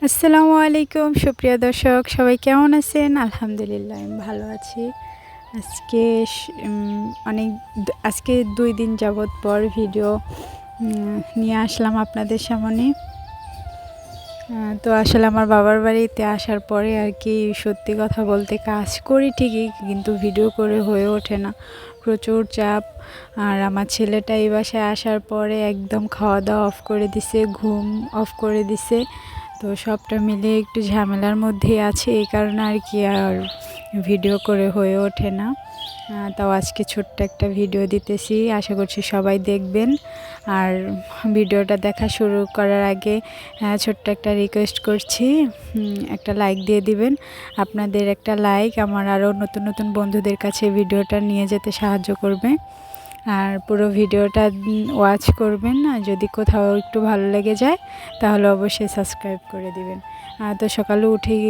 আসসালামু আলাইকুম সুপ্রিয় দর্শক, সবাই কেমন আছেন? আলহামদুলিল্লাহ আমি ভালো আছি। আজকে অনেক আজকে 2 দিন যাবত পর ভিডিও নিয়ে আসলাম আপনাদের সামনে। তো আসলে আমার বাবার বাড়িতে আসার পরে আর কি, সত্যি কথা বলতে কাজ করি ঠিকই, কিন্তু ভিডিও করে হয়ে ওঠে না, প্রচুর চাপ। আর আমার ছেলেটা এই বাসায় আসার পরে একদম খাওয়া দাওয়া অফ করে দিছে, ঘুম অফ করে দিছে। তো সবটা মিলে একটু ঝামেলার মধ্যেই আছে, এই কারণে আর কি আর ভিডিও করে হয়ে ওঠে না। তাও আজকে ছোট্ট একটা ভিডিও দিতেছি, আশা করছি সবাই দেখবেন। আর ভিডিওটা দেখা শুরু করার আগে ছোট্ট একটা রিকোয়েস্ট করছি, একটা লাইক দিয়ে দিবেন। আপনাদের একটা লাইক আমার আরও নতুন নতুন বন্ধুদের কাছে ভিডিওটা নিয়ে যেতে সাহায্য করবে। আর পুরো ভিডিওটা ওয়াচ করবেন, আর যদি কোথাও একটু ভালো লেগে যায় তাহলে অবশ্যই সাবস্ক্রাইব করে দিবেন। তো সকালে উঠেই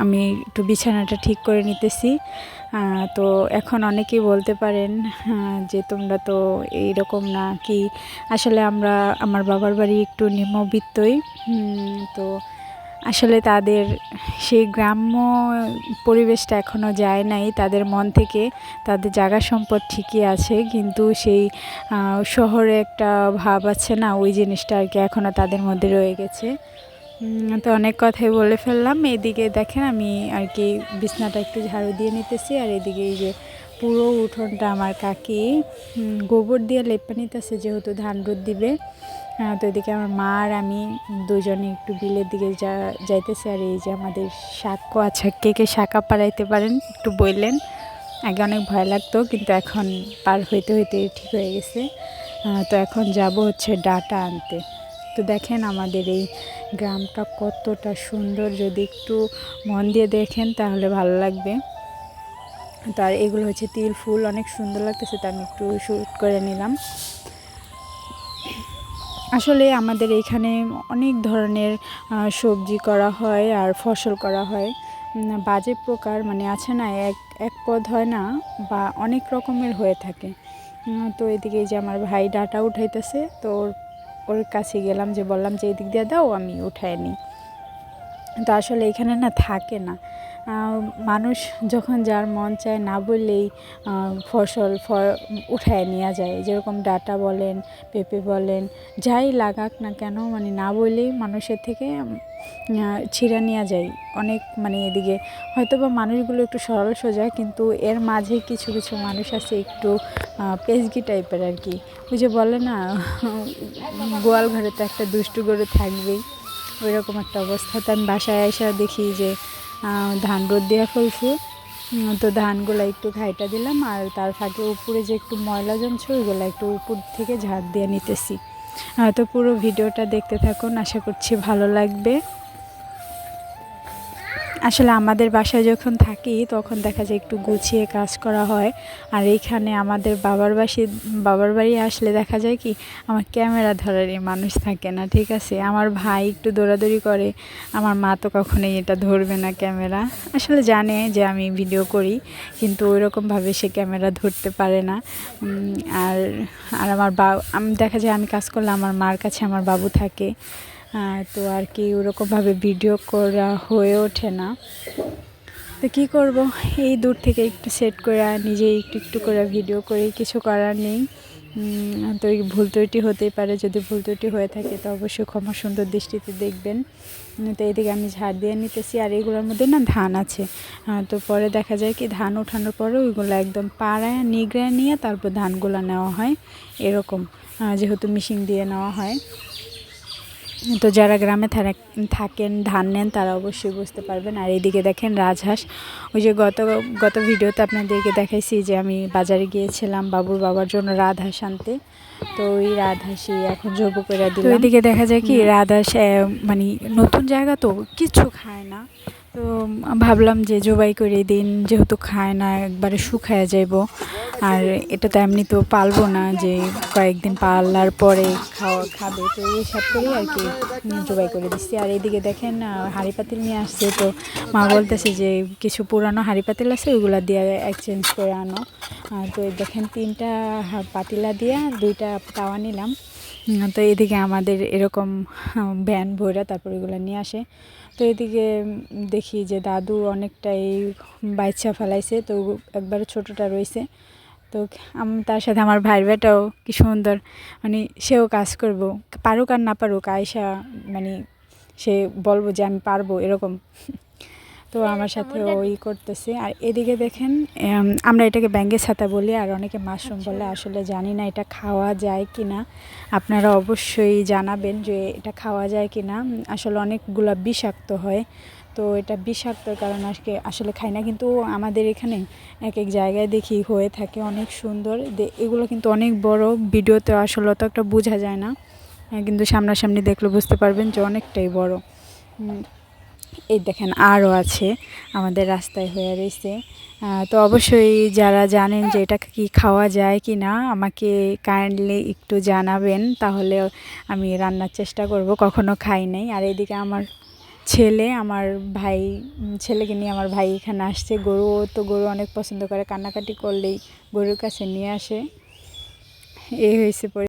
আমি একটু বিছানাটা ঠিক করে নিতেছি। তো এখন অনেকেই বলতে পারেন যে তোমরা তো এইরকম না কি। আসলে আমার বাবার বাড়ি একটু নিম্নবিত্তই, তো আসলে তাদের সেই গ্রাম্য পরিবেশটা এখনও যায় নাই তাদের মন থেকে। তাদের জায়গা সম্পদ ঠিকই আছে, কিন্তু সেই শহরে একটা ভাব আছে না, ওই জিনিসটা আর কি এখনও তাদের মধ্যে রয়ে গেছে। তো অনেক কথাই বলে ফেললাম। এদিকে দেখেন আমি আর কি বিছনাটা একটু ঝাড়ু দিয়ে নিতেছি, আর এদিকে এই যে পুরো উঠোনটা আমার কাকি গোবর দিয়ে লেপে নিতেছে, যেহেতু ধান রোদ দিবে। তো এদিকে আমার মা আর আমি দুজনে একটু বিলের দিকে যাইতেছি। আর এই যে আমাদের শাকও আছে, কে কে শাঁকা পাড়াইতে পারেন একটু বললেন। আগে অনেক ভয় লাগতো, কিন্তু এখন পার হইতে হইতে ঠিক হয়ে গেছে। তো এখন যাব হচ্ছে ডাটা আনতে। তো দেখেন আমাদের এই গ্রামটা কতটা সুন্দর, যদি একটু মন দিয়ে দেখেন তাহলে ভালো লাগবে। তো আর এগুলো হচ্ছে তিল ফুল, অনেক সুন্দর লাগতেছে, তো আমি একটু শ্যুট করে নিলাম। আসলে আমাদের এইখানে অনেক ধরনের সবজি করা হয় আর ফসল করা হয়, বাজে প্রকার মানে আছে না, এক পদ হয় না, বা অনেক রকমের হয়ে থাকে। তো এদিকে যে আমার ভাই ডাটা উঠাইতেছে, তো ওর কাছে গেলাম, যে বললাম যে এদিক দিয়ে দাও, আমি উঠাই নিই। তো আসলে এখানে না থাকে না, মানুষ যখন যার মন চায় না বললেই ফসল উঠায় নেওয়া যায়। যেরকম ডাটা বলেন, পেঁপে বলেন, যাই লাগাক না কেন, মানে না বললেই মানুষের থেকে ছিঁড়ে নেওয়া যায় অনেক। মানে এদিকে হয়তো বা মানুষগুলো একটু সরল সোজা, কিন্তু এর মাঝে কিছু কিছু মানুষ আছে একটু পেজগি টাইপের আর কি। ওই যে বলে না গোয়াল ঘরে তো একটা দুষ্টু গরু থাকবেই, ওই রকম একটা অবস্থা। তো আমি বাসায় এসে দেখি যে ধান রোদ দেওয়া ফেলছে। তো ধানগুলো একটু ঘাইটা দিলাম, আর তার ফাঁকে উপরে যে একটু ময়লা জমছে ওইগুলো একটু উপর থেকে ঝাড় দিয়ে নিতেছি। তো পুরো ভিডিওটা দেখতে থাকুন, আশা করছি ভালো লাগবে। আসলে আমাদের বাসায় যখন থাকি তখন দেখা যায় একটু গুছিয়ে কাজ করা হয়। আর এইখানে আমাদের বাবার বাড়ি আসলে দেখা যায় কি, আমার ক্যামেরা ধরারই মানুষ থাকে না, ঠিক আছে। আমার ভাই একটু দৌড়াদৌড়ি করে, আমার মা তো কখনোই এটা ধরবে না ক্যামেরা। আসলে জানে যে আমি ভিডিও করি, কিন্তু ওইরকমভাবে সে ক্যামেরা ধরতে পারে না। আর আর আমি দেখা যায় আমি কাজ করলে আমার মার কাছে আমার বাবু থাকে। তো আর কি ওরকমভাবে ভিডিও করা হয়ে ওঠে না। তো কী করব, এই দূর থেকে একটু সেট করে নিজেই একটু একটু করে ভিডিও করি, কিছু করার নেই। তো এই ভুল ত্রুটি হতেই পারে, যদি ভুল ত্রুটি হয়ে থাকে তো অবশ্যই ক্ষমা সুন্দর দৃষ্টিতে দেখবেন। তো এইদিকে আমি ঝাড় দিয়ে নিতেছি, আর এগুলোর মধ্যে না ধান আছে। তো পরে দেখা যায় কি, ধান ওঠানোর পরে ওইগুলো একদম পাড়ায় নিগড়ায় নিয়ে তারপর ধানগুলো নেওয়া হয় এরকম, যেহেতু মেশিন দিয়ে নেওয়া হয়। তো যারা গ্রামে থাকেন, ধান নেন, তারা অবশ্যই বুঝতে পারবেন। আর এইদিকে দেখেন রাজহাঁস, ওই যে গত ভিডিওতে আপনাদেরকে দেখাইছি যে আমি বাজারে গিয়েছিলাম বাবার জন্য রাজহাঁস আনতে। তো ওই রাজহাঁসই এখন জব করে দিল। তো এদিকে দেখা যায় কি রাজহাঁস মানে নতুন জায়গা তো কিছু খায় না, তো ভাবলাম যে জবাই করে দিন, যেহেতু খায় না একবারে শুকায় যাইব। আর এটা তো এমনি তো পালবো না যে কয়েকদিন পালার পরে খাবে, তো এই সব করেই আর কি জবাই করে দিচ্ছি। আর এইদিকে দেখেন হাঁড়ি পাতিল নিয়ে আসছে, তো মা বলতেছে যে কিছু পুরানো হাঁড়ি পাতিল আছে ওইগুলো দিয়ে এক্সচেঞ্জ করে আনো। তো দেখেন 3টা পাতিলা দিয়ে 2টা তাওয়া নিলাম। তো এদিকে আমাদের এরকম ভ্যান ভরে তারপর এগুলো নিয়ে আসে। তো এদিকে দেখি যে দাদু অনেকটাই বাচ্চা ফেলাইছে, তো একবারে ছোটোটা রয়েছে। তো তার সাথে আমার ভাইয়ের বেটাও কি সুন্দর, মানে সেও কাজ করব, পারুক আর না পারুক আয়সা, মানে সে বলবো যে আমি পারবো এরকম। তো আমার সাথে ওই করতেছে। আর এদিকে দেখেন আমরা এটাকে ব্যাঙ্গের ছাতা বলি, আর অনেকে মাশরুম বলে। আসলে জানি না এটা খাওয়া যায় কি না, আপনারা অবশ্যই জানাবেন যে এটা খাওয়া যায় কি না। আসলে অনেকগুলো বিষাক্ত হয়, তো এটা বিষাক্তর কারণে আসলে খাই না, কিন্তু আমাদের এখানে এক এক জায়গায় দেখি হয়ে থাকে অনেক সুন্দর। এগুলো কিন্তু অনেক বড়, ভিডিওতে আসলে অত একটা বোঝা যায় না, কিন্তু সামনাসামনি দেখলে বুঝতে পারবেন যে অনেকটাই বড়। এই দেখেন আরও আছে আমাদের রাস্তায় হয়ে রয়েছে। তো অবশ্যই যারা জানেন যে এটা কি খাওয়া যায় কি না আমাকে কাইন্ডলি একটু জানাবেন, তাহলে আমি রান্নার চেষ্টা করব। কখনো খাই নাই। আর এদিকে আমার আমার ভাই, ছেলেকে নিয়ে আমার ভাই এখানে আসছে। গরু, ও তো গরু অনেক পছন্দ করে, কান্নাকাটি করলেই গরুর কাছে নিয়ে আসে। এই হয়েছে